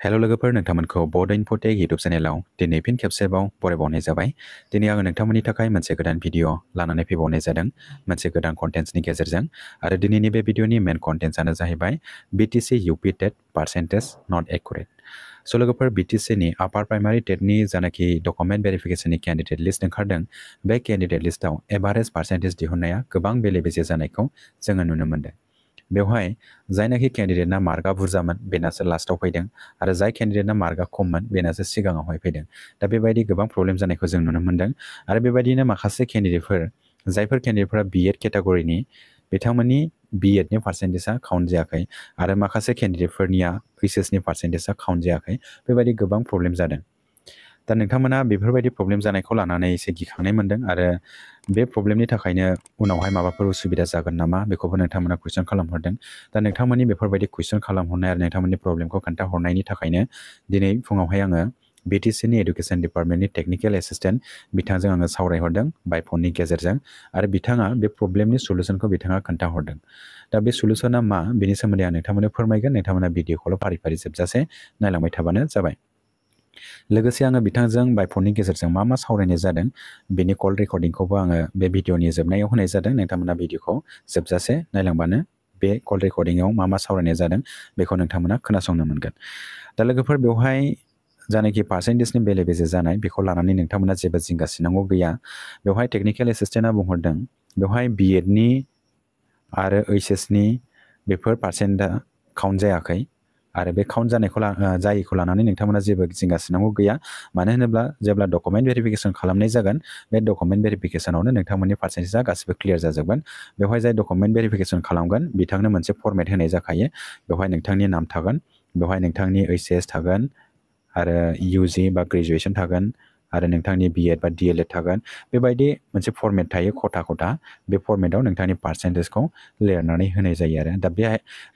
Hello' लोगोफोर नोंथांमोनखौ बड Infotech YouTube चेनेलाव दिनै fin खेबसेबाव बरायबावनाय जाबाय। दिनै आङो नोंथांमोननि थाखाय मोनसे गोदान भिडिअ लानानै फैबावनाय जादों मोनसे गोदान कन्टेन्ट्सनि गेजेरजों। आरो दिनैनि बे भिडिअनि मेन कन्टेन्ट्सआनो जाहैबाय BTC UP टेट पार्सेन्टेज नट एक्युरेट। स' लोगोफोर BTCनि आपार प्राइमारि टेटनि जानाखि डकुमेन्ट भेरिफिकेशननि केन्डिडेट लिस्ट ओंखारदों, बे केन्डिडेट लिस्टआव एभारेज पार्सेन्टेज दिहुननाया गोबां बेले बेजे जानायखौ जोङो नुनो मोन्दों। बेवहाय जायनाखि केन्डिडेटना मार्कआ बुरजामोन बेनासो लास्टआव फैदों आरो जाय केन्डिडेटना मार्कआ खममोन बेनासो सिगाङावहाय फैदों। दा बेबायदि गोबां प्रब्लेम जानायखौ जों नुनो मोन्दों। आरो बेबायदिनो माखासे केन्डिडेटफोर जायफोर केन्डिडेटफोरा B.Ed केटेगरिनि बिथांमोननि B.Edनि पार्सेन्टेजआ काउन्ट जायाखै आरो माखासे केन्डिडेटफोरनिया HSनि पार्सेन्टेजआ काउन्ट जायाखै। बेबायदि गोबां प्रब्लेम जादों। दा नोंथांमोना बेफोरबायदि प्रब्लेम जानायखौ लानानै एसे गिखांनाय मोन्दों आरो बे प्रब्लेमनि थाखायनो उनावहाय माबाफोर उसुबिदा जागोन नामा बेखौबो नोंथांमोना कुइसन खालामहरदों। दा नोंथांमोननि बेफोरबायदि कुइसन खालामहरनाय आरो नोंथांमोननि प्रब्लेमखौ खोन्थाहरनायनि थाखायनो दिनै फुङावहाय आङो BTCनि एडुकेसन डिपार्टमेन्टनि टेकनिकेल एसिस्टेन्ट बिथांजों आङो सावरायहरदों बाय फननि गेजेरजों आरो बिथाङा बे प्रब्लेमनि सलुसनखौ बिथाङा खोन्थाहरदों। दा बे सलुसना मा बेनि सोमोन्दै आं नोंथांमोननो फोरमायगोन। नोंथांमोना भिडिअखौल' फारि फारि जोबजासे नायलांबाय थाबानो जाबाय। लोगोसे आङो बिथांजों बाय फननि गेजेरजों मा मा सावरायनाय जादों बेनि कल रेकर्डिंखौबो आङो बे भिडिअनि जोबनायाव होनाय जादों। नोंथांमोना भिडिअखौ जोबजासे नायलांबानो बे कल रेकर्डिंआव मा मा सावरायनाय जादों बेखौ नोंथांमोना खोनासंनो मोनगोन। दा लोगोफोर बेवहाय जानाखि पार्सेन्टेजनि बेले बेजे जानाय बेखौ लानानै नोंथांमोना जेबो जिंगासिनांगौ गैया। बेवहाय टेकनिकेल एसिस्टेन्टआ बुंहरदों बेवहाय B.Edनि आरो HSनि बेफोर पार्सेन्टआ काउन्ट जायाखै आरो बे काउन्ट जायैखौ लानानै नोंथांमोना जेबो जिंगासिनांगौ गैया। मानो होनोब्ला जेब्ला डकुमेन्ट भेरिफिकेसन खालामनाय जागोन बे डकुमेन्ट भेरिफिकेसनावनो नोंथांमोननि पार्सेन्टेजआ गासिबो क्लियार जाजोबगोन। बेवहाय जाय डकुमेन्ट भेरिफिकेसन खालामगोन बिथांनो मोनसे फर्मेट होनाय जाखायो। बेवहाय नोंथांनि नाम थागोन, बेवहाय नोंथांनि HS थागोन आरो UG बा ग्रेजुवेसन थागोन आरो नोंथांनि B.Ed बा DLED थागोन। बेबायदि मोनसे फर्मेट थायो खथा खथा। बे फर्मेटआव नोंथांनि पार्सेन्टेजखौ लिरनानै होनाय जायो आरो दा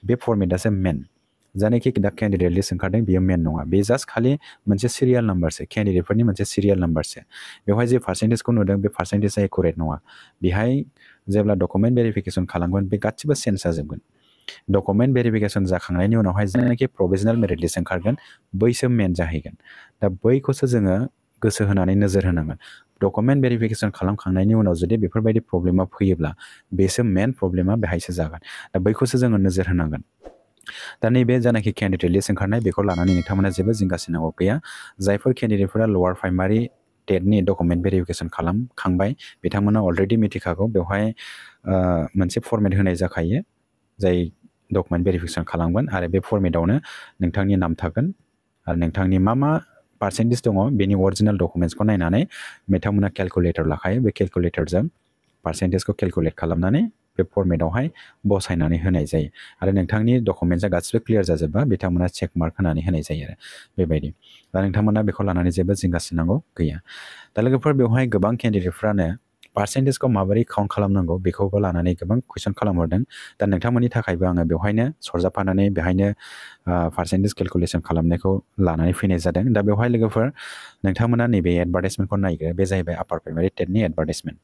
बे फर्मेटआसो मेन। जायनाखि दा केन्डिडेट लिस्ट ओंखारदों बेयो मेन नङा। बे जास्ट खालि मोनसे सिरियाल नाम्बारसो, केन्डिडेटफोरनि मोनसे सिरियाल नाम्बारसो। बेवहाय जे पार्सेन्टेजखौ नुदों बे पार्सेन्टेजआ एकुरेट नङा। बेहाय जेब्ला डकुमेन्ट भेरिफिकेसन खालामगोन बे गासिबो चेन्ज जाजोबगोन। डकुमेन्ट भेरिफिकेसन जाखांनायनि उनावहाय जायनाखि प्रभिजनेल मेरिट लिस्ट ओंखारगोन बैसो मेन जाहैगोन। दा बैखौसो जोङो गोसो होनानै नोजोर होनांगोन। डकुमेन्ट भेरिफिकेसन खालामखांनायनि उनाव जुदि बेफोरबायदि प्रब्लेमा फैयोब्ला बेसो मेन प्रब्लेमा बेहायसो जागोन। दा बैखौसो जोङो नोजोर होनांगोन। दा नैबे जानाखि केन्डिडेट लिस्ट ओंखारनाय बेखौ लानानै नोंथांमोना जेबो जिंगासिनांगौ गैया। जायफोर केन्डिडेटफोरा लवार प्राइमारि टेटनि डकुमेन्ट भेरिफिकेसन खालामखांबाय बिथांमोना अलरेडि मिथिखागौ बेवहाय मोनसे फर्मेट होनाय जाखायो जाय डकुमेन्ट भेरिफिकेसन खालामगोन आरो बे फर्मेटआवनो नोंथांनि नाम थागोन आरो नोंथांनि मा पार्सेन्टेज दङ बेनि अरिजिनेल डकुमेन्ट्सखौ नायनानै बिथांमोना केलकुलेटर लाखायो। बे केलकुलेटरजों पार्सेन्टेजखौ केलकुलेट खालामनानै बे फर्मेटआवहाय बसायनानै होनाय जायो आरो नोंथांनि डकुमेन्ट्सआ गासिबो क्लियार जाजोबबा बिथांमोना चेक मार्क होनानै होनाय जायो आरो बेबायदि। दा नोंथांमोना बेखौ लानानै जेबो जिंगासिनांगौ गैया। दा लोगोफोर बेवहाय गोबां केन्डिडेटफ्रानो पार्सेन्टेजखौ माबोरै काउन्ट खालामनांगौ बेखौबो लानानै गोबां कुइसन खालामहरदों। दा नोंथांमोननि थाखायबो आङो बेवहायनो सरजाबफानानै बेहायनो पार्सेन्टेज केलकुलेसन खालामनायखौ लानानै फैनाय जादों। दा बेवहाय लोगोफोर नोंथांमोना नैबे एडभार्टाइजमेन्टखौ नायगोन। बे जाहैबाय आपार प्राइमारि टेटनि एडभार्टाइजमेन्ट।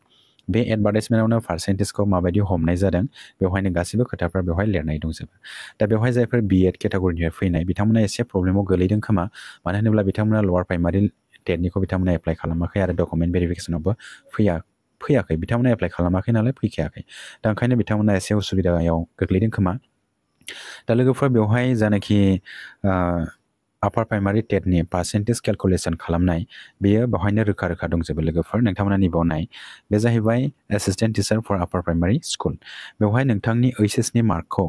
बे एडभार्टाइजमेन्टआवनो पार्सेन्टेजखौ माबायदि हमनाय जादों बेवहायनो गासिबो खोथाफ्रा बेवहाय लिरनाय दंजोबो। दा बेवहाय जायफोर B.Ed केटेगरिनिफ्राय फैनाय बिथांमोना एसे प्रब्लेमाव गोलैदों खोमा। मानो होनोब्ला बिथांमोना लवार प्राइमारि टेटनिखौ बिथांमोना एप्लाइ खालामाखै आरो डकुमेन्ट भेरिफिकेसनावबो फैयाखै। बिथांमोना एप्लाइ खालामाखै नालाय फैखायाखै। दा ओंखायनो बिथांमोना एसे उसुबिदायाव गोग्लैदों खोमा। दा लोगोफोर बेवहाय जानाखि आपार प्राइमारि टेटनि पार्सेन्टेज केलकुलेसन खालामनाय बेयो बेवहायनो रोखा रोखा दंजोबो लोगोफोर। नोंथांमोना नैबाव नाय। बे जाहैबाय एसिस्टेन्ट टिचार फर आपार प्राइमारि स्कुल। बेवहाय नोंथांनि HSनि मार्कखौ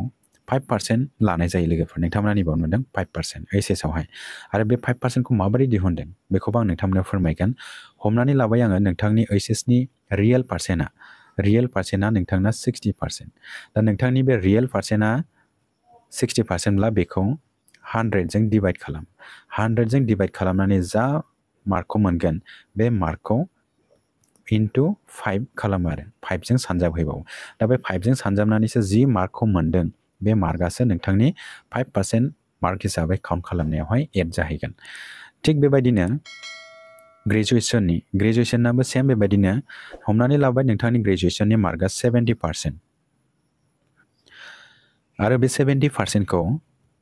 5% लानाय जायो लोगोफोर। नोंथांमोना नैबाव नुदों 5% HSआवहाय। आरो बे 5%खौ माबोरै दिहुनदों बेखौबो आं नोंथांमोननो फोरमायगोन। हमनानै लाबाय आङो नोंथांनि HSनि रियेल पार्सेन्टआ नोंथांना 60%। दा नोंथांनि बे रियेल पार्सेन्टआ 60%ब्ला बेखौ 100जों डिभाइड खालाम। 100जों डिभाइड खालामनानै जा मार्कखौ मोनगोन बे मार्कखौ इन्टु 5 खालामो आरो 5जों सानजाबहैबावो। दा बे 5जों सानजाबनानैसो जि मार्कखौ मोनदों बे मार्कआसो नोंथांनि 5% मार्क हिसाबै काउन्ट खालामनायावहाय एड जाहैगोन। थिग बेबायदिनो ग्रेजुवेसनाबो सेम बेबायदिनो हमनानै लाबाय नोंथांनि ग्रेजुवेसननि मार्कआ 70% आरो बे 70%खौ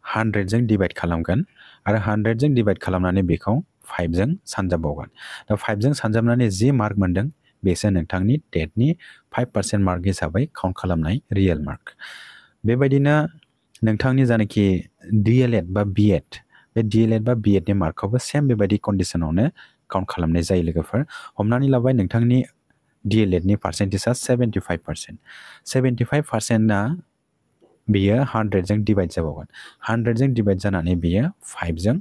100 जों डिवाइड खालामगोन आरो 100 जों डिवाइड खालामनानै बेखौ 5 जों सानजाबबावगोन दा 5 जों सानजाबनानै जि मार्क मोनदों बेसो नोंथांनि टेटनि 5% मार्क हिसाबै काउन्ट खालामनाय रियेल मार्क बेबायदिनो नोंथांनि जानाखि DLED बा BEd बे DLED बा BEd नि मार्कखौबो सेम बेबायदि कन्डिशनावनो काउन्ट खालामनाय जायो लोगोफोर हमनानै लाबाय नोंथांनि DLED नि पार्सेन्टेजआ 75% 75%आ बेयो 100 जों डिवाइड जाबावगोन 100 जों डिवाइड जानानै बेयो 5 जों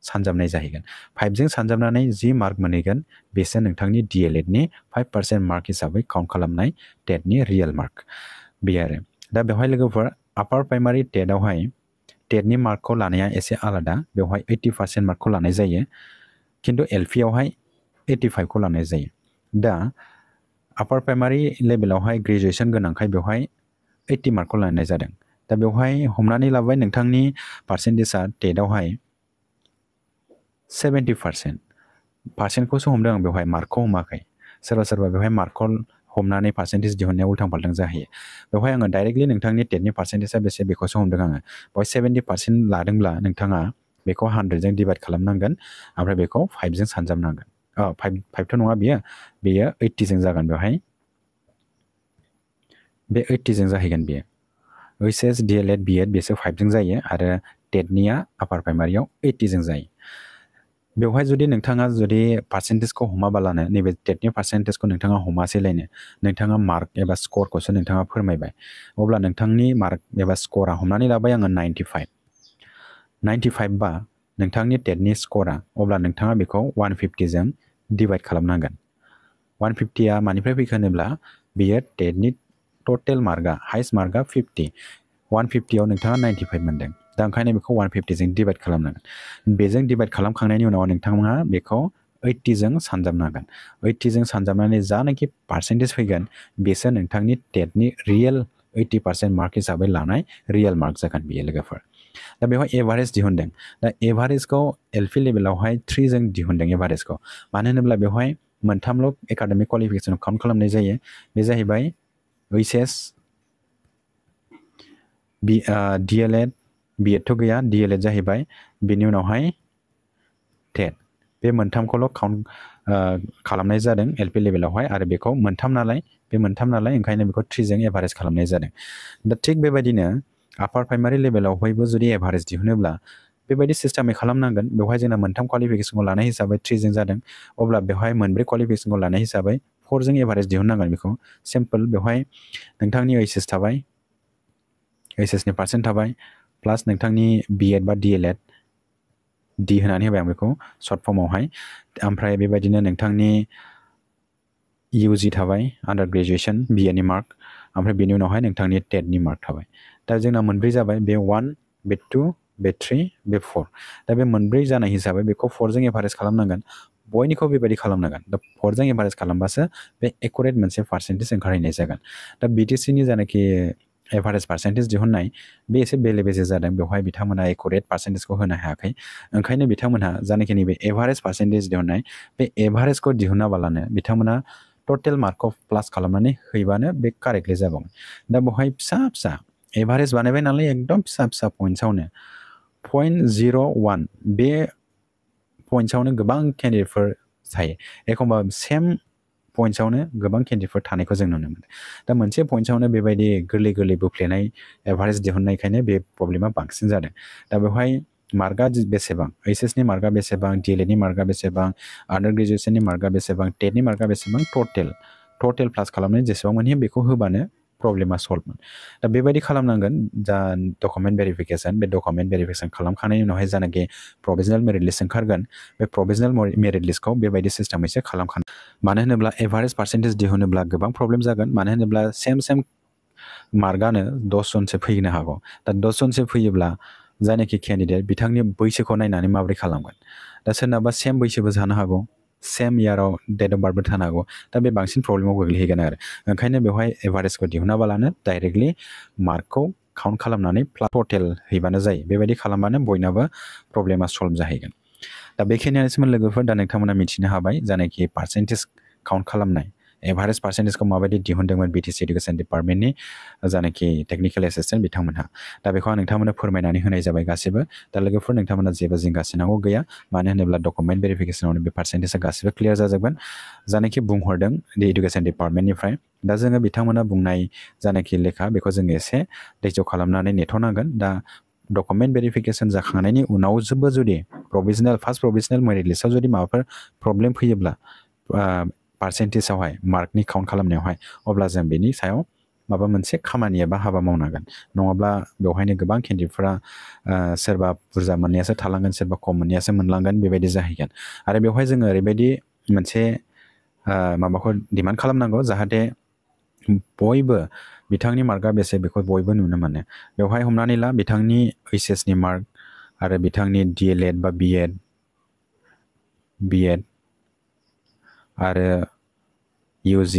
सानजाबनाय जाहैगोन 5 जों सानजाबनानै जि मार्क मोनहैगोन बेसो नोंथांनि DLED नि 5% मार्क हिसाबै काउन्ट खालामनाय टेटनि रियेल मार्क बे आरो दा बेवहाय लोगोफोर आपार प्राइमारि टेटआवहाय टेटनि मार्कखौ लानाया एसे आलादा बेवहाय 80% मार्कखौ लानाय जायो किन्तु LP आवहाय 85 खौ लानाय जायो दा आपार प्राइमारि लेभेलावहाय ग्रेजुएसन गोनांखाय बेवहाय 80 मार्कखौ लानाय जादों दा बेवहाय हमनानै लाबाय नोंथांनि पार्सेन्टेजआ टेटआवहाय 70% पार्सेन्टखौसो हमदों आं बेवहाय मार्कखौ हमाखै सोरबा बेवहाय मार्कखौ हमनानै पार्सेन्टेज दिहुननायाव उल्थां फाल्थां जाहैयो बेवहाय आङो डाइरेक्टलि नोंथांनि टेटनि पार्सेन्टेजआ बेसे बेखौसो हमदों आङो बेवहाय 70% लादोंब्ला नोंथाङा बेखौ 100 जों डिवाइड खालामनांगोन ओमफ्राय बेखौ 5 जों सानजाबनांगोन 5थ' नङा बेयो 80 जों जागोन बेवहाय बे 80 जों जाहैगोन बेयो OHS DLED BEd बेसो 5 जों जायो आरो टेटनिया आपार प्राइमारियाव 80 जों जायो बेवहाय जुदि नोंथाङा पार्सेन्टेजखौ हमाबालानो नैबे टेटनि पार्सेन्टेजखौ नोंथाङा हमासैलायनो नोंथाङा मार्क एबा स्करखौसो नोंथाङा फोरमायबाय अब्ला नोंथांनि मार्क एबा स्करा हमनानै लाबाय आङो 95 बा नोंथांनि टेटनि स्करा अब्ला नोंथाङा बेखौ 150 जों डिवाइड खालामनांगोन 150आ मानिफ्राय फैखो होनोब्ला बेयो टेटनि टटेल मार्कआ हाइस्ट मार्कआ 50 150आव नोंथाङा 95 मोनदों दा ओंखायनो बेखौ 150 जों डिवाइड खालामनांगोन बेजों डिवाइड खालामखांनायनि उनाव नोंथाङा बेखौ 80 जों सानजाबनांगोन 80 जों सानजाबनानै जानाखि पार्सेन्टेज फैगोन बेसो नोंथांनि टेटनि रियेल 80% मार्क हिसाबै लानाय रियेल मार्क जागोन बेयो लोगोफोर दा बेवहाय एभारेज दिहुनदों दा एभारेजखौ LP लेभेलावहाय 3 जों दिहुनदों एभारेजखौ मानो होनोब्ला बेवहाय मोनथामल' एकाडेमिक क्वालिफिकेसन काउन्ट खालामनाय जायो बे जाहैबाय OHS DLED BEdथ' गैया DLED जाहैबाय बेनि उनावहाय टेट बे मोनथामखौल' काउन्ट खालामनाय जादों LP लेभेलावहाय आरो बेखौ मोनथाम नालाय ओंखायनो बेखौ 3 जों एभारेज खालामनाय जादों दा थिग बेबायदिनो आपार प्राइमारि लेभेलावहायबो जुदि एभारेज दिहुनोब्ला बेबायदि सिस्टेमै खालामनांगोन बेवहाय जोंना मोनथाम क्वालिफिकेसनखौ लानाय हिसाबै 3 जों जादों अब्ला बेवहाय मोनब्रै क्वालिफिकेसनखौ लानाय हिसाबै 4 जों एभारेज दिहुननांगोन बेखौ सिम्पल बेवहाय नोंथांनि OHS थाबाय OHS नि पार्सेन्ट थाबाय प्लास नोंथांनि BEd बा DLED D होनानै होबाय आं बेखौ सर्ट फर्मावहाय ओमफ्राय बेबायदिनो नोंथांनि UG थाबाय आन्डार ग्रेजुएसन BA नि मार्क ओमफ्राय बेनि उनावहाय नोंथांनि टेटनि मार्क थाबाय दा जोंना मोनब्रै जाबाय बे 1 बे 2 बे 3 बे 4 दा बे मोनब्रै जानाय हिसाबै बेखौ 4 जों एभारेज खालामनांगोन बयनिखौबो बेबायदि खालामनांगोन दा 4 जों एभारेज खालामबासो बे एकुरेट मोनसे पार्सेन्टेज ओंखारहैनाय जागोन दा BTC नि जानाखि एभारेज पार्सेन्टेज दिहुननाय बे एसे बेले बेजे जादों बेवहाय बिथांमोना एकुरेट पार्सेन्टेजखौ होनो हायाखै ओंखायनो बिथांमोनहा जानाखि नैबे एभारेज पार्सेन्टेज दिहुननाय बे एभारेजखौ दिहुनाबालानो बिथांमोना टटेल मार्कखौ प्लास खालामनानै हैबानो बे कारेक्टलि जाबावोन दा बेवहाय फिसा एभारेज बानायबाय नालाय एकदम फिसा पइन्ट्सआवनो 0.01 बे पइन्ट्सआवनो गोबां केन्डिडेटफोर थायो एखमबा सेम पइन्ट्सआवनो गोबां केन्डिडेटफोर थानायखौ जों नुनो मोनो दा मोनसे पइन्ट्सआवनो बेबायदि गोरलै बोफ्लेनाय एभारेज दिहुननायखायनो बे प्रब्लेमा बांसिन जादों दा बेवहाय मार्कआ बेसेबां OHS नि मार्कआ बेसेबां DLED नि मार्कआ बेसेबां आन्डार ग्रेजुएसननि मार्कआ बेसेबां टेटनि मार्कआ बेसेबां टटेल प्लास खालामनानै जेसेबां मोनहैयो बेखौ होबानो प्रब्लेमा सल्भमोन दा बेबायदि खालामनांगोन जा डकुमेन्ट भेरिफिकेसन बे डकुमेन्ट भेरिफिकेसन खालामखांनायनि उनावहाय जानाखि प्रभिजनेल मेरिट लिस्ट ओंखारगोन बे प्रभिजनेल मेरिट लिस्टखौ बेबायदि सिस्टेमैसो खालामखानांगोन मानो होनोब्ला एभारेज पार्सेन्टेज दिहुनोब्ला गोबां प्रब्लेम जागोन मानो होनोब्ला सेम मार्कआनो 10 जनसो फैनो हागौ दा 10 जनसो फैयोब्ला जायनाखि केन्डिडेट बिथांनि बैसोखौ नायनानै माबोरै खालामगोन दा सोरनाबा सेम बैसोबो जानो हागौ सेम इयाराव डेट अफ बार्थबो थानो हागौ दा बे बांसिन प्रब्लेमाव गोग्लैहैगोन आरो ओंखायनो बेवहाय एभारेजखौ दिहुनाबालानो डाइरेक्टलि मार्कखौ काउन्ट खालामनानै टटेल हैबानो जायो बेबायदि खालामबानो बयनाबो प्रब्लेमा सल्भ जाहैगोन दा बेखिनियानोसैमोन लोगोफोर दा नोंथांमोना मिथिनो हाबाय जानाखि पार्सेन्टेज काउन्ट खालामनाय एभारेज पार्सेन्टेजखौ माबायदि दिहुनदोंमोन BTC एडुकेसन डिपार्टमेन्टनि जानाखि टेक्निकेल एसिस्टेन्ट बिथांमोनहा दा बेखौ आं नोंथांमोननो फोरमायनानै होनाय जाबाय गासिबो दा लोगोफोर नोंथांमोना जेबो जिंगासिनांगौ गैया मानो होनोब्ला डकुमेन्ट भेरिफिकेसनावनो बे पार्सेन्टेजआ गासिबो क्लियार जाजोबगोन जानाखि बुंहरदों एडुकेसन डिपार्टमेन्टनिफ्राय दा जोङो बिथांमोना बुंनाय जानाखि लेखा बेखौ जोङो एसे धैर्य खालामनानै नेथ'नांगोन दा डकुमेन्ट भेरिफिकेसन जाखांनायनि उनाव जोबो जुदि फार्स्ट प्रभिजनेल मेरिट लिस्टआव जुदि माबाफोर प्रब्लेम फैयोब्ला पार्सेन्टेजावहाय मार्कनि काउन्ट खालामनायावहाय अब्ला जों बेनि सायाव माबा मोनसे खामानि एबा हाबा मावनांगोन नङाब्ला बेवहायनो गोबां केन्डिडेटफोरा सोरबा बुरजा मोननायासो थालांगोन सोरबा खम मोननायासो मोनलांगोन बेबायदि जाहैगोन आरो बेवहाय जोङो ओरैबायदि मोनसे माबाखौ डिमान्ड खालामनांगौ जाहाथे बयबो बिथांनि मार्कआ बेसे बेखौ बयबो नुनो मोनो बेवहाय हमनानै ला बिथांनि HSC नि मार्क आरो बिथांनि DLED बा B.Ed आरो UG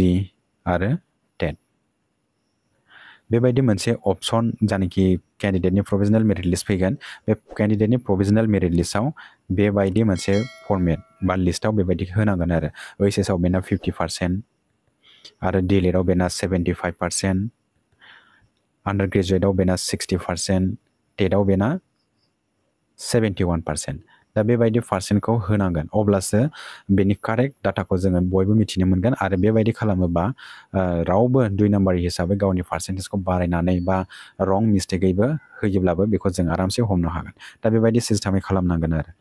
आरो TET बेबायदि मोनसे अपसन जानाखि केन्डिडेटनि प्रोभिजनेल मेरिट लिस्ट फैगोन बे केन्डिडेटनि प्रोभिजनेल मेरिट लिस्टआव बेबायदि मोनसे फर्मेट बा लिस्टआव बेबायदि होनांगोन आरो OHS आव बेना 50% आरो DLED आव बेना 75% आन्डार ग्रेजुएटआव बेना 60% TET आव बेना 71% दा बेबायदि पार्सेन्टखौ होनांगोन अब्लासो बेनि कारेक्ट डाटाखौ जोङो बयबो मिथिनो मोनगोन आरो बेबायदि खालामोबा रावबो 2 नाम्बार हिसाबै गावनि पार्सेन्टेजखौ बारायनानै बा रं मिस्टेकैबो होयोब्लाबो बेखौ जों आरामसे हमनो हागोन दा बेबायदि सिस्टेमै खालामनांगोन आरो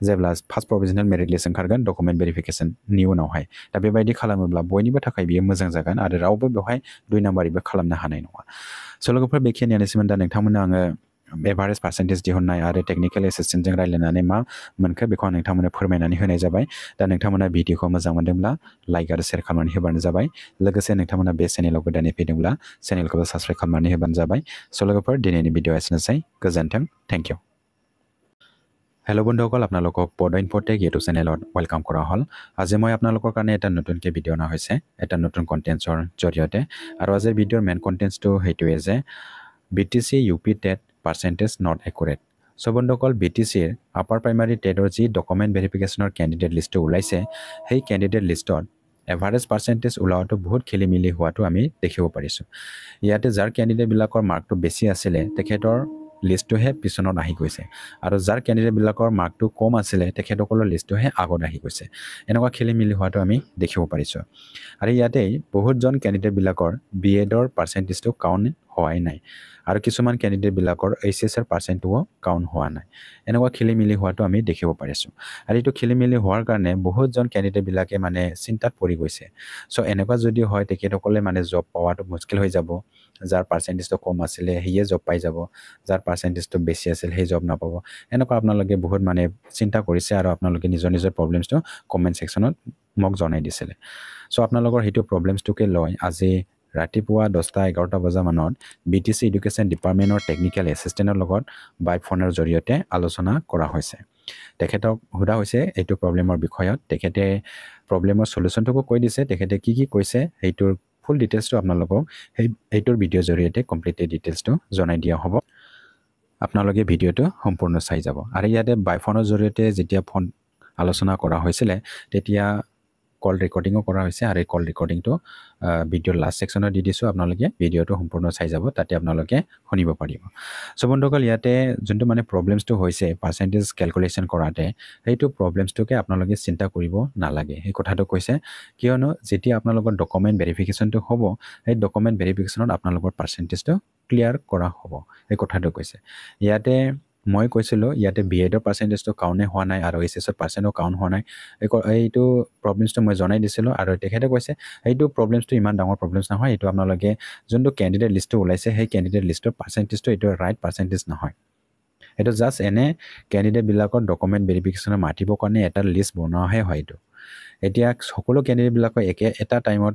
जेब्ला फार्स्ट प्रोभिजनेल मेरिट लिस्ट ओंखारगोन डकुमेन्ट भेरिफिकेसननि उनावहाय दा बेबायदि खालामोब्ला बयनिबो थाखाय बियो मोजां जागोन आरो रावबो बेवहाय 2 नाम्बारैबो खालामनो हानाय नङा स' लोगोफोर बेखिनियानोसैमोन दा नोंथांमोननो आङो एभारेज पार्सेन्टेज दिहुननाय आरो टेक्निकेल एसिस्टेन्टजों रायज्लायनानै मा मोनखो बेखौ आं नोंथांमोननो फोरमायनानै होनाय जाबाय दा नोंथांमोना भिडिअखौ मोजां मोनदोंब्ला लाइक आरो शेयार खालामनानै होबानो जाबाय लोगोसे नोंथांमोना बे चेनेलाव गोदानै फैदोंब्ला चेनेलखौबो साबस्क्राइब खालामनानै होबानो जाबाय स' लोगोफोर दिनैनि भिडिअ' एसेनोसै गोजोन्थों थेंक ইউ হেল্ল' বন্ধুসকল আপোনালোকক বড়ো ইনফ'টেক ইউটিউব চেনেলত ৱেলকাম কৰা হ'ল আজি মই আপোনালোকৰ কাৰণে এটা নতুনকৈ ভিডিঅ' অনা হৈছে এটা নতুন কণ্টেণ্টছৰ জৰিয়তে আৰু আজিৰ ভিডিঅ'ৰ মেইন কণ্টেণ্টছটো সেইটোৱে যে BTC UP TET percentage not accurate so' বন্ধুসকল BTCৰ আপাৰ প্ৰাইমাৰী টেটৰ যি ডকুমেণ্ট ভেৰিফিকেশ্যনৰ কেণ্ডিডেট লিষ্টটো ওলাইছে সেই কেণ্ডিডেট লিষ্টত এভাৰেজ পাৰ্চেণ্টেজ ওলাওৱাটো বহুত খেলি মেলি হোৱাটো আমি দেখিব পাৰিছোঁ ইয়াতে যাৰ কেণ্ডিডেটবিলাকৰ মাৰ্কটো বেছি আছিলে তেখেতৰ লিষ্টটোহে পিছনত আহি গৈছে আৰু যাৰ কেণ্ডিডেটবিলাকৰ মাৰ্কটো কম আছিলে তেখেতসকলৰ লিষ্টটোহে আগত আহি গৈছে এনেকুৱা খেলি মেলি হোৱাটো আমি দেখিব পাৰিছোঁ আৰু ইয়াতেই বহুতজন কেণ্ডিডেটবিলাকৰ B.Edৰ পাৰ্চেণ্টেজটো কাউণ্ট হোৱাই নাই আৰু কিছুমান কেণ্ডিডেটবিলাকৰ HSৰ পাৰ্চেণ্টটোও কাউণ্ট হোৱা নাই এনেকুৱা খেলি মেলি হোৱাটো আমি দেখিব পাৰিছোঁ আৰু এইটো খেলি মেলি হোৱাৰ কাৰণে বহুতজন কেণ্ডিডেটবিলাকে মানে চিন্তাত পৰি গৈছে চ' এনেকুৱা যদি হয় তেখেতসকলে মানে জব পোৱাটো মুস্কিল হৈ যাব যাৰ পাৰ্চেণ্টেজটো কম আছিলে সিয়ে জব পাই যাব যাৰ পাৰ্চেণ্টেজটো বেছি আছিল সেই জব নাপাব এনেকুৱা আপোনালোকে বহুত মানে চিন্তা কৰিছে আৰু আপোনালোকে নিজৰ নিজৰ প্ৰব্লেমছটো কমেণ্ট ছেকশ্যনত মোক জনাই দিছিলে চ' আপোনালোকৰ সেইটো প্ৰব্লেমছটোকে লৈ আজি ৰাতিপুৱা 10-11 বজামানত BTC এডুকেশ্যন ডিপাৰ্টমেণ্টৰ টেকনিকেল এছিষ্টেণ্টৰ লগত বাই ফোনৰ জৰিয়তে আলোচনা কৰা হৈছে তেখেতক সোধা হৈছে এইটো প্ৰব্লেমৰ বিষয়ত তেখেতে প্ৰব্লেমৰ সলিউশ্যনটোকো কৈ দিছে তেখেতে কি কৈছে সেইটোৰ ফুল ডিটেইলছটো আপোনালোকক এইটোৰ ভিডিঅ'ৰ জৰিয়তে কমপ্লিট ডিটেইলছটো জনাই দিয়া হ'ব আপোনালোকে ভিডিঅ'টো সম্পূৰ্ণ চাই যাব আৰু ইয়াতে বাই ফোনৰ জৰিয়তে যেতিয়া ফোন আলোচনা কৰা হৈছিলে তেতিয়া কল ৰেকৰ্ডিঙো কৰা হৈছে আৰু এই কল ৰেকৰ্ডিংটো ভিডিঅ'ৰ লাষ্ট ছেকশ্যনত দি দিছোঁ আপোনালোকে ভিডিঅ'টো সম্পূৰ্ণ চাই যাব তাতে আপোনালোকে শুনিব পাৰিব চ' বন্ধুসকল ইয়াতে যোনটো মানে প্ৰব্লেমছটো হৈছে পাৰ্চেণ্টেজ কেলকুলেশ্যন কৰাতে সেইটো প্ৰব্লেমছটোকে আপোনালোকে চিন্তা কৰিব নালাগে সেই কথাটো কৈছে কিয়নো যেতিয়া আপোনালোকৰ ডকুমেণ্ট ভেৰিফিকেশ্যনটো হ'ব সেই ডকুমেণ্ট ভেৰিফিকেশ্যনত আপোনালোকৰ পাৰ্চেণ্টেজটো ক্লিয়াৰ কৰা হ'ব এই কথাটো কৈছে ইয়াতে মই কৈছিলোঁ ইয়াতে B.Edৰ পাৰ্চেণ্টেজটো কাউণ্টে হোৱা নাই আৰু HSৰ পাৰ্চেণ্টো কাউণ্ট হোৱা নাই এইটো প্ৰব্লেমছটো মই জনাই দিছিলোঁ আৰু তেখেতে কৈছে এইটো প্ৰব্লেমছটো ইমান ডাঙৰ প্ৰব্লেমছ নহয় এইটো আপোনালোকে যোনটো কেণ্ডিডেট লিষ্টটো ওলাইছে সেই কেণ্ডিডেট লিষ্টৰ পাৰ্চেণ্টেজটো এইটো ৰাইট পাৰ্চেণ্টেজ নহয় এইটো জাষ্ট এনে কেণ্ডিডেটবিলাকৰ ডকুমেণ্ট ভেৰিফিকেশ্যনৰ মাতিবৰ কাৰণে এটা লিষ্ট বনোৱাহে হয় এইটো এতিয়া সকলো কেণ্ডিডেটবিলাকক এটা টাইমত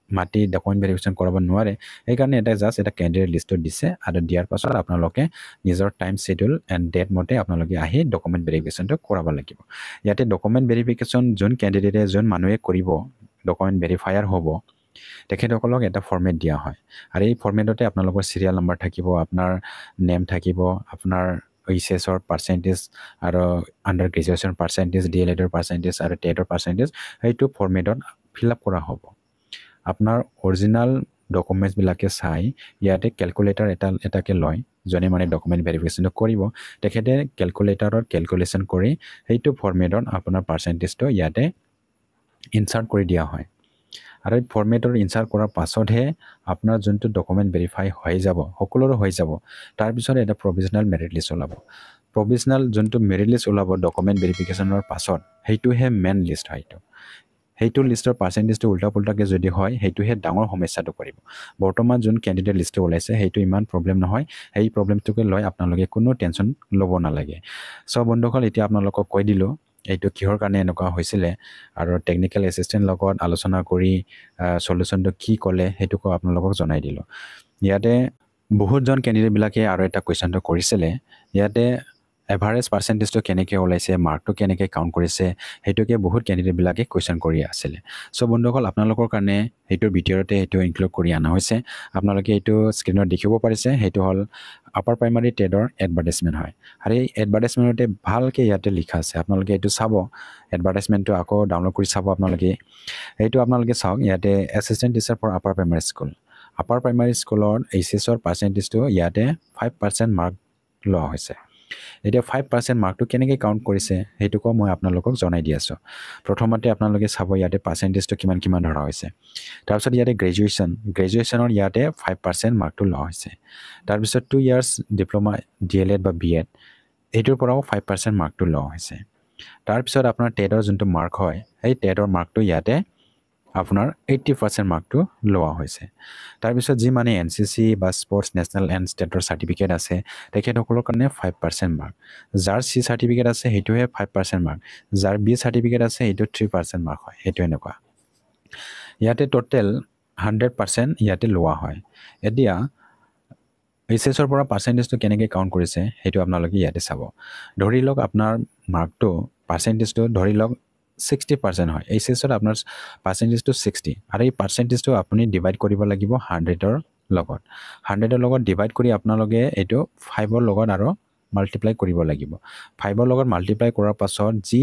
মাতি ডকুমেণ্ট ভেৰিফিকেশ্যন কৰাব নোৱাৰে সেইকাৰণে এটা জাষ্ট এটা কেণ্ডিডেট লিষ্টটো দিছে আৰু দিয়াৰ পাছত আপোনালোকে নিজৰ টাইম শ্বেডিউল এণ্ড ডেট মতে আপোনালোকে আহি ডকুমেণ্ট ভেৰিফিকেশ্যনটো কৰাব লাগিব ইয়াতে ডকুমেণ্ট ভেৰিফিকেশ্যন যোন কেণ্ডিডেটে যোন মানুহে কৰিব ডকুমেণ্ট ভেৰিফায়াৰ হ'ব তেখেতসকলক এটা ফৰ্মেট দিয়া হয় আৰু এই ফৰ্মেটতে আপোনালোকৰ চিৰিয়েল নম্বৰ থাকিব আপোনাৰ নেম থাকিব আপোনাৰ HSৰ পাৰ্চেণ্টেজ আৰু আণ্ডাৰ গ্ৰেজুৱেশ্যন পাৰ্চেণ্টেজ DLEDৰ পাৰ্চেণ্টেজ আৰু TETৰ পাৰ্চেণ্টেজ সেইটো ফৰ্মেটত ফিল আপ কৰা হ'ব আপোনাৰ অৰিজিনাল ডকুমেণ্টছবিলাকে চাই ইয়াতে কেলকুলেটাৰ এটাকে লয় জনে মানে ডকুমেণ্ট ভেৰিফিকেশ্যনটো কৰিব তেখেতে কেলকুলেটাৰত কেলকুলেশ্যন কৰি সেইটো ফৰ্মেটত আপোনাৰ পাৰ্চেণ্টেজটো ইয়াতে ইনচাৰ্ট কৰি দিয়া হয় আৰু এই ফৰ্মেটৰ ইনচাৰ্ট কৰাৰ পাছতহে আপোনাৰ যোনটো ডকুমেণ্ট ভেৰিফাই হৈ যাব সকলোৰে হৈ যাব তাৰপিছত এটা প্ৰভিজনেল মেৰিট লিষ্ট ওলাব প্ৰভিজনেল যোনটো মেৰিট লিষ্ট ওলাব ডকুমেণ্ট ভেৰিফিকেশ্যনৰ পাছত সেইটোহে মেইন লিষ্ট হয় সেইটো লিষ্টৰ পাৰ্চেণ্টেজটো উল্টা পুল্টাকৈ যদি হয় সেইটোহে ডাঙৰ সমস্যাটো কৰিব বৰ্তমান যোন কেণ্ডিডেট লিষ্টটো ওলাইছে সেইটো ইমান প্ৰব্লেম নহয় সেই প্ৰব্লেমটোকে লৈ আপোনালোকে কোনো টেনশ্যন ল'ব নালাগে সব বন্ধুসকল এতিয়া আপোনালোকক কৈ দিলোঁ এইটো কিহৰ কাৰণে এনেকুৱা হৈছিলে আৰু টেকনিকেল এছিষ্টেণ্ট লগত আলোচনা কৰি সলিউশ্যনটো কি ক'লে সেইটোকো আপোনালোকক জনাই দিলোঁ ইয়াতে বহুতজন কেণ্ডিডেটবিলাকে আৰু এটা কুৱেশ্যনটো কৰিছিলে ইয়াতে এভাৰেজ পাৰ্চেণ্টেজটো কেনেকৈ ওলাইছে মাৰ্কটো কেনেকৈ কাউণ্ট কৰিছে সেইটোকে বহুত কেণ্ডিডেটবিলাকে কুৱেশ্যন কৰি আছিলে চ' বন্ধুসকল আপোনালোকৰ কাৰণে সেইটোৰ ভিডিঅ'তে এইটো ইনক্লুড কৰি অনা হৈছে আপোনালোকে এইটো স্ক্ৰীনত দেখিব পাৰিছে সেইটো হ'ল আপাৰ প্ৰাইমাৰী টেটৰ এডভাৰটাইজমেণ্ট হয় আৰু এই এডভাৰটাইজমেণ্টতে ভালকৈ ইয়াতে লিখা আছে আপোনালোকে এইটো চাব এডভাৰটাইজমেণ্টটো আকৌ ডাউনলোড কৰি চাব আপোনালোকে এইটো আপোনালোকে চাওক ইয়াতে assistant teacher for upper primary school upper primary স্কুলৰ এইচএছৰ পাৰ্চেণ্টেজটো ইয়াতে 5% মাৰ্ক লোৱা হৈছে এতিয়া 5% মাৰ্কটো কেনেকৈ কাউণ্ট কৰিছে সেইটোকো মই আপোনালোকক জনাই দি আছোঁ প্ৰথমতে আপোনালোকে চাব ইয়াতে পাৰ্চেণ্টেজটো কিমান ধৰা হৈছে তাৰপিছত ইয়াতে গ্ৰেজুৱেশ্যনৰ ইয়াতে 5% মাৰ্কটো লোৱা হৈছে তাৰপিছত 2 ইয়াৰ্ছ ডিপ্ল'মা DLED বা BEd এইটোৰ পৰাও 5% মাৰ্কটো লোৱা হৈছে তাৰপিছত আপোনাৰ টেটৰ যোনটো মাৰ্ক হয় সেই টেটৰ মাৰ্কটো ইয়াতে আপোনাৰ 80% মাৰ্কটো লোৱা হৈছে তাৰপিছত যি মানে NCC বা স্পৰ্টছ নেশ্যনেল এণ্ড ষ্টেটৰ চাৰ্টিফিকেট আছে তেখেতসকলৰ কাৰণে 5% মাৰ্ক যাৰ C চাৰ্টিফিকেট আছে সেইটোহে 5% মাৰ্ক যাৰ B চাৰ্টিফিকেট আছে সেইটো 3% মাৰ্ক হয় সেইটো এনেকুৱা ইয়াতে টোটেল 100% ইয়াতে লোৱা হয় এতিয়া এইচএছৰ পৰা পাৰ্চেণ্টেজটো কেনেকৈ কাউণ্ট কৰিছে সেইটো আপোনালোকে ইয়াতে চাব ধৰি লওক আপোনাৰ মাৰ্কটো পাৰ্চেণ্টেজটো ধৰি লওক 60% হয় এইচএছৰ আপোনাৰ পাৰ্চেণ্টেজটো 60 আৰু এই পাৰ্চেণ্টেজটো আপুনি ডিভাইড কৰিব লাগিব 100ৰ লগত ডিভাইড কৰি আপোনালোকে এইটো 5ৰ লগত আৰু মাল্টিপ্লাই কৰিব লাগিব 5ৰ লগত মাল্টিপ্লাই কৰাৰ পাছত যি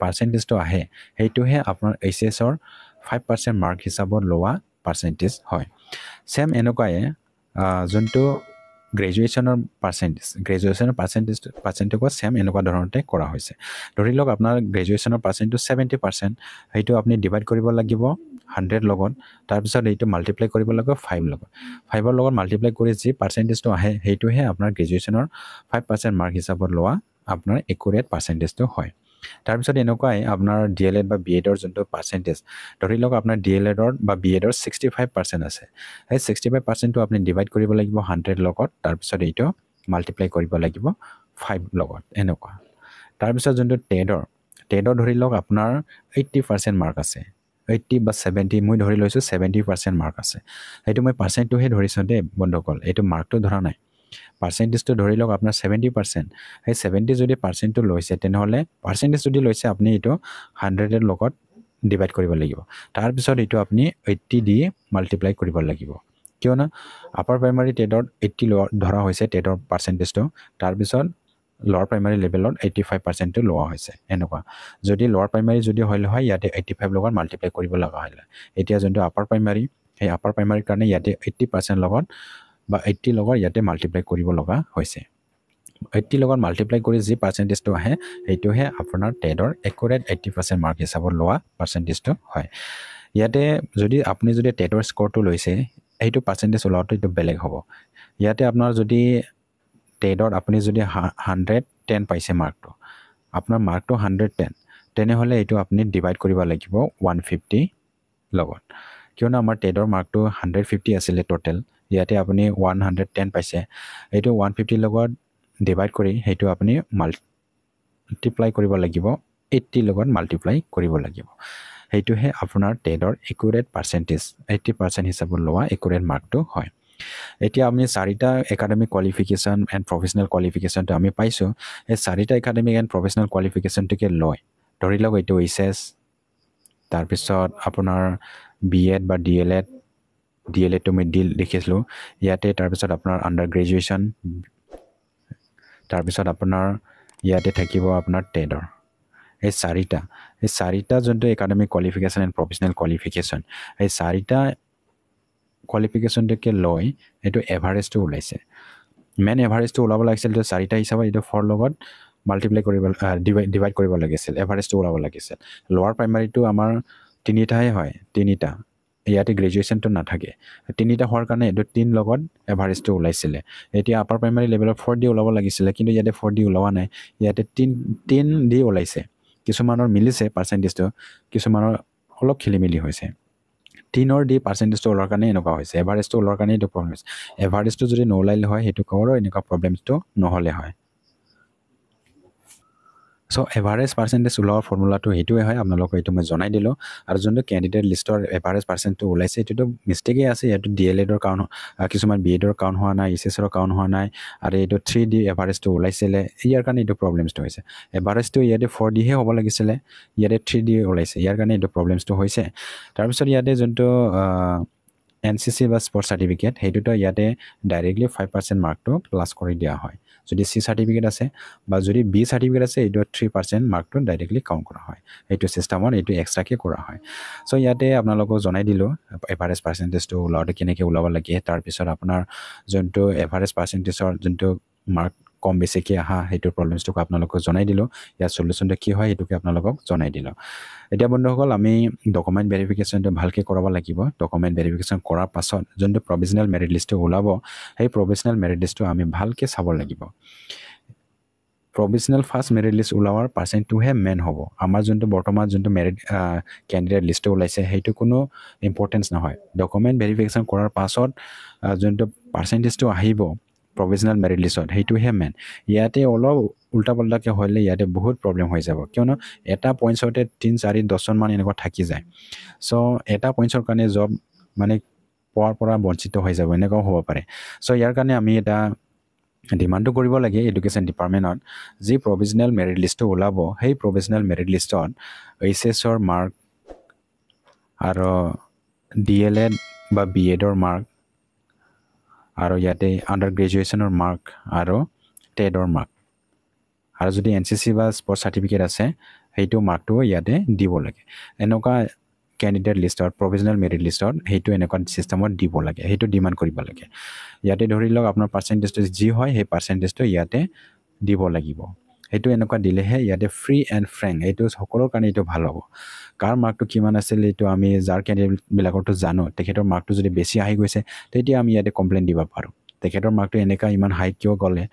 পাৰ্চেণ্টেজটো আহে সেইটোহে আপোনাৰ এইচএছৰ 5% মাৰ্ক হিচাপত লোৱা পাৰ্চেণ্টেজ হয় ছেম এনেকুৱাই যোনটো গ্ৰেজুৱেশ্যনৰ পাৰ্চেণ্টেজটো ছেম এনেকুৱা ধৰণতে কৰা হৈছে ধৰি লওক আপোনাৰ গ্ৰেজুৱেশ্যনৰ পাৰ্চেণ্টটো 70% সেইটো আপুনি ডিভাইড কৰিব লাগিব 100 লগত তাৰপিছত এইটো মাল্টিপ্লাই কৰিব লাগিব 5 লগত 5ৰ লগত মাল্টিপ্লাই কৰি যি পাৰ্চেণ্টেজটো আহে সেইটোহে আপোনাৰ গ্ৰেজুৱেশ্যনৰ 5% মাৰ্ক হিচাপত লোৱা আপোনাৰ একুৰেট পাৰ্চেণ্টেজটো হয় তাৰপিছত এনেকুৱাই আপোনাৰ DLED বা BEdৰ যোনটো পাৰ্চেণ্টেজ ধৰি লওক আপোনাৰ DLEDৰ বা BEdৰ 65% আছে সেই 65%টো আপুনি ডিভাইড কৰিব লাগিব 100 লগত তাৰপিছত এইটো মাল্টিপ্লাই কৰিব লাগিব 5 লগত এনেকুৱা তাৰপিছত যোনটো টেটৰ ধৰি লওক আপোনাৰ 80% মাৰ্ক আছে 80 বা 70 মই ধৰি লৈছোঁ 70% মাৰ্ক আছে সেইটো মই পাৰ্চেণ্টটোহে ধৰিছোঁ দেই বন্ধুসকল এইটো মাৰ্কটো ধৰা নাই পাৰ্চেণ্টেজটো ধৰি লওক আপোনাৰ 70% সেই 70 যদি পাৰ্চেণ্টটো লৈছে তেনেহ'লে পাৰ্চেণ্টেজ যদি লৈছে আপুনি এইটো 100ৰ লগত ডিভাইড কৰিব লাগিব তাৰপিছত এইটো আপুনি 80 দি মাল্টিপ্লাই কৰিব লাগিব কিয়নো আপাৰ প্ৰাইমাৰী টেটত 80 ধৰা হৈছে টেটৰ পাৰ্চেণ্টেজটো তাৰপিছত লোৱাৰ প্ৰাইমাৰী লেভেলত 85%টো লোৱা হৈছে এনেকুৱা যদি লোৱাৰ প্ৰাইমাৰী যদি হ'লে হয় ইয়াতে 85 লগত মাল্টিপ্লাই কৰিব লগা হ'লে এতিয়া যোনটো আপাৰ প্ৰাইমাৰী সেই আপাৰ প্ৰাইমাৰীৰ কাৰণে ইয়াতে 80% লগত বা 80 লগত ইয়াতে মাল্টিপ্লাই কৰিব লগা হৈছে 80 লগত মাল্টিপ্লাই কৰি যি পাৰ্চেণ্টেজটো আহে সেইটোহে আপোনাৰ টেটৰ একুৰেট 80% মাৰ্ক হিচাপত লোৱা পাৰ্চেণ্টেজটো হয় ইয়াতে যদি আপুনি যদি টেটৰ স্ক'ৰটো লৈছে সেইটো পাৰ্চেণ্টেজ ওলাওঁতে এইটো বেলেগ হ'ব ইয়াতে আপোনাৰ যদি টেটত আপুনি যদি 110 পাইছে মাৰ্কটো আপোনাৰ মাৰ্কটো 110 তেনেহ'লে এইটো আপুনি ডিভাইড কৰিব লাগিব 150 লগত কিয়নো আমাৰ টেটৰ মাৰ্কটো 150 আছিলে টোটেল ইয়াতে আপুনি 110 পাইছে এইটো 150 লগত ডিভাইড কৰি সেইটো আপুনি মাল্টিপ্লাই কৰিব লাগিব 80 লগত মাল্টিপ্লাই কৰিব লাগিব সেইটোহে আপোনাৰ টেটৰ একুৰেট পাৰ্চেণ্টেজ 80% হিচাপত লোৱা একুৰেট মাৰ্কটো হয় এতিয়া আমি 4টা একাডেমিক কোৱালিফিকেশ্যন এণ্ড প্ৰফেচনেল কোৱালিফিকেশ্যনটো আমি পাইছোঁ এই 4টা একাডেমিক এণ্ড প্ৰফেচনেল কোৱালিফিকেশ্যনটোকে লয় ধৰি লওক এইটো এইচএছ তাৰপিছত আপোনাৰ BEd বা DLEDটো মই লিখিছিলোঁ ইয়াতে তাৰপিছত আপোনাৰ আণ্ডাৰ গ্ৰেজুৱেশ্যন তাৰপিছত আপোনাৰ ইয়াতে থাকিব আপোনাৰ টেটৰ এই 4টা এই চাৰিটা যোনটো academic qualification and professional qualification এই চাৰিটা কোৱালিফিকেশ্যনটোকে লৈ এইটো এভাৰেজটো ওলাইছে মেইন এভাৰেজটো ওলাব লাগিছিল তো চাৰিটা হিচাপত এইটো 4 লগত মাল্টিপ্লাই কৰিব ডিভাইড কৰিব লাগিছিল এভাৰেজটো ওলাব লাগিছিল লোৱাৰ প্ৰাইমাৰীটো আমাৰ তিনিটাহে হয় তিনিটা ইয়াতে গ্ৰেজুৱেশ্যনটো নাথাকে তিনিটা হোৱাৰ কাৰণে এইটো 3 লগত এভাৰেজটো ওলাইছিলে এতিয়া আপাৰ প্ৰাইমাৰী লেভেলত 4D ওলাব লাগিছিলে কিন্তু ইয়াতে 4D ওলোৱা নাই ইয়াতে 3D ওলাইছে কিছুমানৰ মিলিছে পাৰ্চেণ্টেজটো কিছুমানৰ অলপ খেলিমেলি হৈছে 3ৰ দি পাৰ্চেণ্টেজটো ওলোৱাৰ কাৰণে এনেকুৱা হৈছে এভাৰেজটো ওলোৱাৰ কাৰণে এইটো প্ৰব্লেম হৈছে এভাৰেজটো যদি নোলাইলে হয় সেইটো কৰো এনেকুৱা প্ৰব্লেমটো নহ'লে হয় সো এভাৰেজ পাৰ্চেণ্টেজ ওলোৱাৰ ফৰ্মুলাটো সেইটোৱে হয় আপোনালোকক এইটো মই জনাই দিলোঁ আৰু যোনটো কেণ্ডিডেট লিষ্টৰ এভাৰেজ পাৰ্চেণ্টটো ওলাইছে এইটোতো মিষ্টেকেই আছে ইয়াতো DLEডৰ কাউণ্ট কিছুমান BEডৰ কাউণ্ট হোৱা নাই ECSৰ কাউণ্ট হোৱা নাই আৰু এইটো 3D এভাৰেজটো ওলাইছিলে ইয়াৰ কাৰণে এইটো প্ৰব্লেমছটো হৈছে এভাৰেজটো ইয়াতে 4D হে হ'ব লাগিছিলে ইয়াতে 3D ওলাইছে ইয়াৰ কাৰণে এইটো প্ৰব্লেমছটো হৈছে তাৰপিছত ইয়াতে যোনটো NCC বা স্পৰ্টছ চাৰ্টিফিকেট সেইটোতো ইয়াতে ডাইৰেক্টলি 5% মাৰ্কটো প্লাছ কৰি দিয়া হয় যদি C চাৰ্টিফিকেট আছে বা যদি B চাৰ্টিফিকেট আছে এইটো 3% মাৰ্কটো ডাইৰেক্টলি কাউণ্ট কৰা হয় এইটো চিষ্টেমত এইটো এক্সট্ৰাকৈ কৰা হয় সো ইয়াতে আপোনালোকক জনাই দিলোঁ এভাৰেজ পাৰ্চেণ্টেজটো ওলাওঁতে কেনেকৈ ওলাব লাগে তাৰপিছত আপোনাৰ যোনটো এভাৰেজ পাৰ্চেণ্টেজৰ যোনটো মাৰ্ক কম বেছিকৈ আহা সেইটোৰ প্ৰব্লেমছটোক আপোনালোকক জনাই দিলোঁ ইয়াৰ চলিউশ্যনটো কি হয় সেইটোকে আপোনালোকক জনাই দিলোঁ এতিয়া বন্ধুসকল আমি ডকুমেণ্ট ভেৰিফিকেশ্যনটো ভালকৈ কৰাব লাগিব ডকুমেণ্ট ভেৰিফিকেশ্যন কৰাৰ পাছত যোনটো প্ৰভিজনেল মেৰিট লিষ্টটো ওলাব সেই প্ৰভিজনেল মেৰিট লিষ্টটো আমি ভালকৈ চাব লাগিব প্ৰভিজনেল ফাৰ্ষ্ট মেৰিট লিষ্ট ওলোৱাৰ পাৰ্চেণ্টটোহে মেইন হ'ব আমাৰ যোনটো বৰ্তমান যোনটো মেৰিট কেণ্ডিডেট লিষ্টটো ওলাইছে সেইটো কোনো ইম্পৰ্টেঞ্চ নহয় ডকুমেণ্ট ভেৰিফিকেশ্যন কৰাৰ পাছত যোনটো পাৰ্চেণ্টেজটো আহিব প্ৰভিজনেল মেৰিট লিষ্টত সেইটোহে মেইন ইয়াতে অলপ উল্টা পাল্টাকৈ হ'লে ইয়াতে বহুত প্ৰব্লেম হৈ যাব কিয়নো এটা পইণ্টছতে 3-4-10মান এনেকুৱা থাকি যায় চ' এটা পইণ্টছৰ কাৰণে জব মানে পোৱাৰ পৰা বঞ্চিত হৈ যাব এনেকুৱাও হ'ব পাৰে চ' ইয়াৰ কাৰণে আমি এটা ডিমাণ্ডটো কৰিব লাগে এডুকেশ্যন ডিপাৰ্টমেণ্টত যি প্ৰভিজনেল মেৰিট লিষ্টটো ওলাব সেই প্ৰভিজনেল মেৰিট লিষ্টত HSৰ মাৰ্ক আৰু DLEড বা BEডৰ মাৰ্ক আৰু ইয়াতে আণ্ডাৰ গ্ৰেজুৱেশ্যনৰ মাৰ্ক আৰু টেডৰ মাৰ্ক আৰু যদি NCC বা স্পৰ্টছ চাৰ্টিফিকেট আছে সেইটো মাৰ্কটো ইয়াতে দিব লাগে এনেকুৱা কেণ্ডিডেট লিষ্টত প্ৰভিজনেল মেৰিট লিষ্টত সেইটো এনেকুৱা চিষ্টেমত দিব লাগে সেইটো ডিমাণ্ড কৰিব লাগে ইয়াতে ধৰি লওক আপোনাৰ পাৰ্চেণ্টেজটো যি হয় সেই পাৰ্চেণ্টেজটো ইয়াতে দিব লাগিব সেইটো এনেকুৱা দিলেহে ইয়াতে ফ্ৰী এণ্ড ফ্ৰেংক এইটো সকলোৰ কাৰণে এইটো ভাল হ'ব কাৰ মাৰ্কটো কিমান আছিল এইটো আমি যাৰ কেণ্ডিডেটবিলাকৰতো জানো তেখেতৰ মাৰ্কটো যদি বেছি আহি গৈছে তেতিয়া আমি ইয়াতে কমপ্লেইন দিব পাৰোঁ তেখেতৰ মাৰ্কটো এনেকুৱা ইমান হাই কিয় গ'লে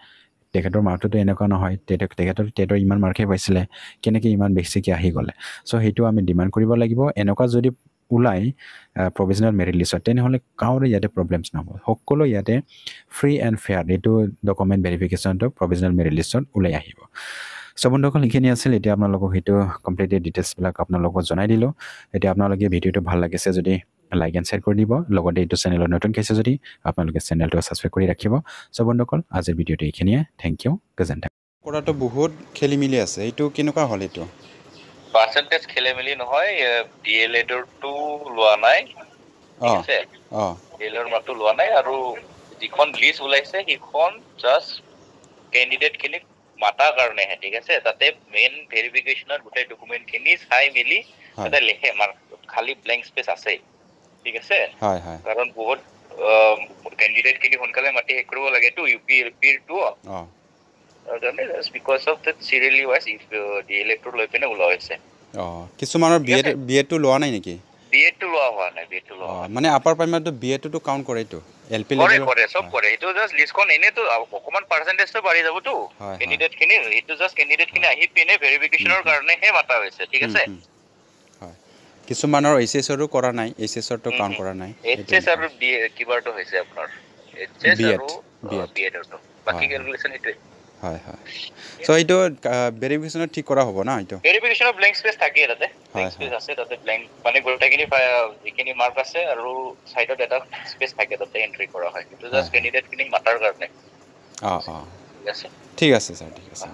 তেখেতৰ মাৰ্কটোতো এনেকুৱা নহয় তেখেতৰ টেটৰ ইমান মাৰ্কহে পাইছিলে কেনেকৈ ইমান বেছিকৈ আহি গ'লে চ' সেইটো আমি ডিমাণ্ড কৰিব লাগিব এনেকুৱা যদি ওলাই প্ৰভিজনেল মেৰিট লিষ্টত তেনেহ'লে কাৰোৰে ইয়াতে প্ৰব্লেমছ নহ'ব সকলো ইয়াতে ফ্ৰী এণ্ড ফেয়াৰ এইটো ডকুমেণ্ট ভেৰিফিকেশ্যনটো প্ৰভিজনেল মেৰিট লিষ্টত ওলাই আহিব চ' বন্ধুসকল এইখিনি আছিল এতিয়া আপোনালোকক সেইটো কমপ্লিটলি ডিটেইলছবিলাক আপোনালোকক জনাই দিলোঁ এতিয়া আপোনালোকে ভিডিঅ'টো ভাল লাগিছে যদি লাইক এণ্ড শ্বেয়াৰ কৰি দিব লগতে এইটো চেনেলত নতুন কৈছে যদি আপোনালোকে চেনেলটো ছাবস্ক্ৰাইব কৰি ৰাখিব চ' বন্ধুসকল আজিৰ ভিডিঅ'টো এইখিনিয়ে থেংক ইউ গজেণ্ট কৰাটো বহুত খেলি মেলি আছে এইটো কেনেকুৱা হ'ল এইটো পাৰ্চেন্টেজ খেলে মেলি নহয় DLEডৰটো লোৱা নাই ঠিক আছে DLEডৰ মাৰ্কটো লোৱা নাই আৰু যিখন লিষ্ট ওলাইছে সেইখন জাষ্ট কেণ্ডিডেটখিনিক মাতাৰ কাৰণেহে ঠিক আছে তাতে মেইন ভেৰিফিকেশ্যনৰ গোটেই ডকুমেণ্টখিনি চাই মেলি তাতে লিখে মাৰ্ক খালি ব্লেংক স্পেচ আছে ঠিক আছে কাৰণ বহুত কেণ্ডিডেটখিনি সোনকালে মাতি শেষ কৰিব লাগেতো UPLPৰটো just because of that serially wise if DLEটো লৈ পিনে ওলোৱা হৈছে কিছুমানৰ BEডটো লোৱা নাই নেকি BEডটো লোৱা হোৱা নাই BEডটো লোৱা মানে আপাৰ প্ৰাইমাৰীটো BEডটো কাউণ্ট কৰে এইটো LP কৰে সব কৰে এইটো জাষ্ট লিষ্টখন এনেতো অকমান পাৰ্চেন্টেজটো বাঢ়ি যাবতো কেণ্ডিডেটখিনি এইটো জাষ্ট কেণ্ডিডেটখিনি আহি পিনে ভেৰিফিকেশ্যনৰ কাৰণেহে মাতা হৈছে ঠিক আছে কিছুমানৰ HSৰো কৰা নাই HSৰটো কাউণ্ট কৰা নাই HS আৰু কিবাৰটো হৈছে আপোনাৰ HS আৰু BEডৰটো বাকি ক্যালকুলেশন এইটোৱে হয় সো এইটো ভেৰিফিকেশ্যনত ঠিক কৰা হ'ব না এইটো ভেৰিফিকেশ্যনৰ ব্লেংক স্পেচ থাকে তাতে ব্লেংক স্পেচ আছে তাতে ব্লেংক মানে গোটেইখিনি যিখিনি মাৰ্ক আছে আৰু সাইডত এটা স্পেচ থাকে তাতে এন্ট্ৰি কৰা হয় কিন্তু জাষ্ট কেণ্ডিডেটখিনি মাটাৰ কাৰণে ঠিক আছে ছাৰ ঠিক আছে